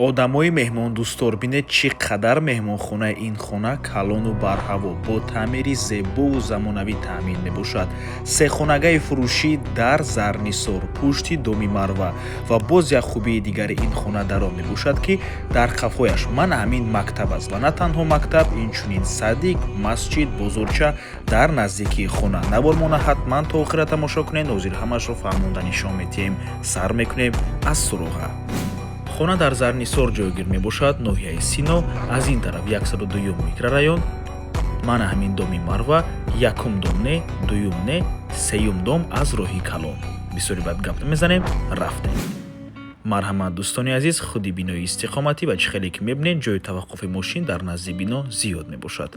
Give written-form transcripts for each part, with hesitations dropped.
одамои меҳмондӯстор бинед чӣ қадар меҳмонхонаи ин хона калону барҳаво бо таъмири зебову замонавӣ таъмин мебошад. Сехонагаи фурӯшӣ дар Зарнисор пушти доми Марва ва боз як хубии дигари ин хона дар он мебошад ки дар қафояш мана ҳамин мактаб аст ва на танҳо мактаб, инчунин садик, масҷид, бозорча дар наздикии хона. Навормона ҳатман то охира тамошо кунед. ҳозир ҳамашро фаҳмонда нишон медиҳем. Сар мекунем аз суроға. хона дар Зарнисор ҷойгир мебошад, ноҳияи Сино, аз ин тараф 102 микрорайон, мана ҳамин доми Марва, якум дом не, дуюм не, сеюм дом аз роҳи калон. Бисёри бад гап намезанем, рафтем. марҳамат дӯстони азиз, худи бинои истиқоматӣ ва чихеле ки мебинед ҷои таваққуфи мошин дар назди бино зиёд мебошад.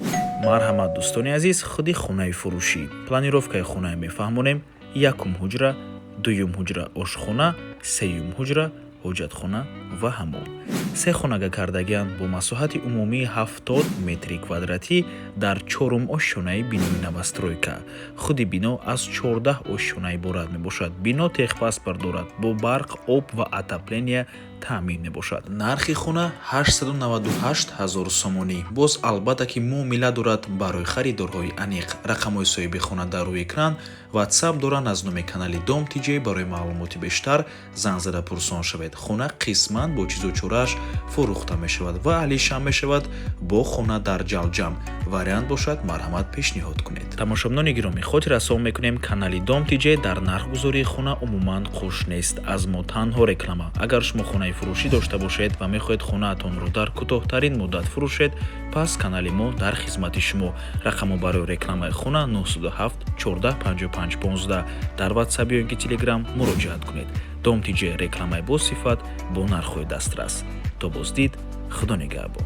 марҳамат дӯстони азиз, худи хонаи фурӯшӣ. планировкаи хонае мефаҳмонем. якум ҳуҷра, дуюм ҳуҷра ошхона, сеюм ҳуҷра ҳоҷатхона ва ҳаммом. се хонага кардагианд бо масоҳати умумии 70 метри квадратӣ дар чорум ошёнаи бинои новостройка. худи бино аз 14 ошёна иборат мебошад. бино техпаспорт дорад, бо барқ, об ва отопления таъмин мебошад. нархи хона 898 000 сомонӣ. боз албатта ки муомила дорад барои харидорҳои аниқ. рақамҳои соҳиби хона дар рӯи экран. ватсап доранд. аз номи канали Дом TJ барои маълумоти бештар занг зада пурсон шавед. хона қисман бо чизу чорааш фурӯхта мешавад ва аҳлишам мешавад бо хона дар ҷалҷам. вариант бошад марҳамат пешниҳод кунед. тамошобинони гиромӣ, хотир расон мекунем канали Дом TJ дар нархгузории хона умуман хуш нест. аз мо танҳо реклама. агар шумо хонаи фурӯшӣ дошта бошед ва мехоҳед хонаатонро дар кӯтоҳтарин муддат фурӯшед, пас канали мо дар хизмати шумо. рақамҳо барои рекламаи хона 907 14 55 15. дар ватсап ё ин ки телеграм муроҷиат кунед. Дом TJ рекламаи босифат бо нархҳои дастрас. то боздид, худо нигаҳбон.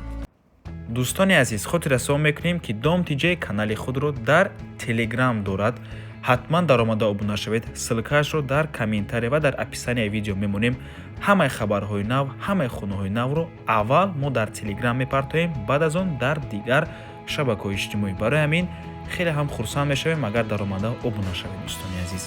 дӯстони азиз, хотир расон мекунем ки Дом TJ канали худро дар телеграм дорад. ҳатман даромада обуна шавед. ссилкаашро дар комментария ва дар описанияи видео мемонем. ҳамаи хабарҳои нав, ҳамаи хонаҳои навро аввал мо дар телеграм мепартоем, баъд аз он дар дигар шабакаҳои иҷтимоӣ. барои ҳамин хеле ҳам хурсанд мешавем агар даромада обуна шавед. дӯстони азиз.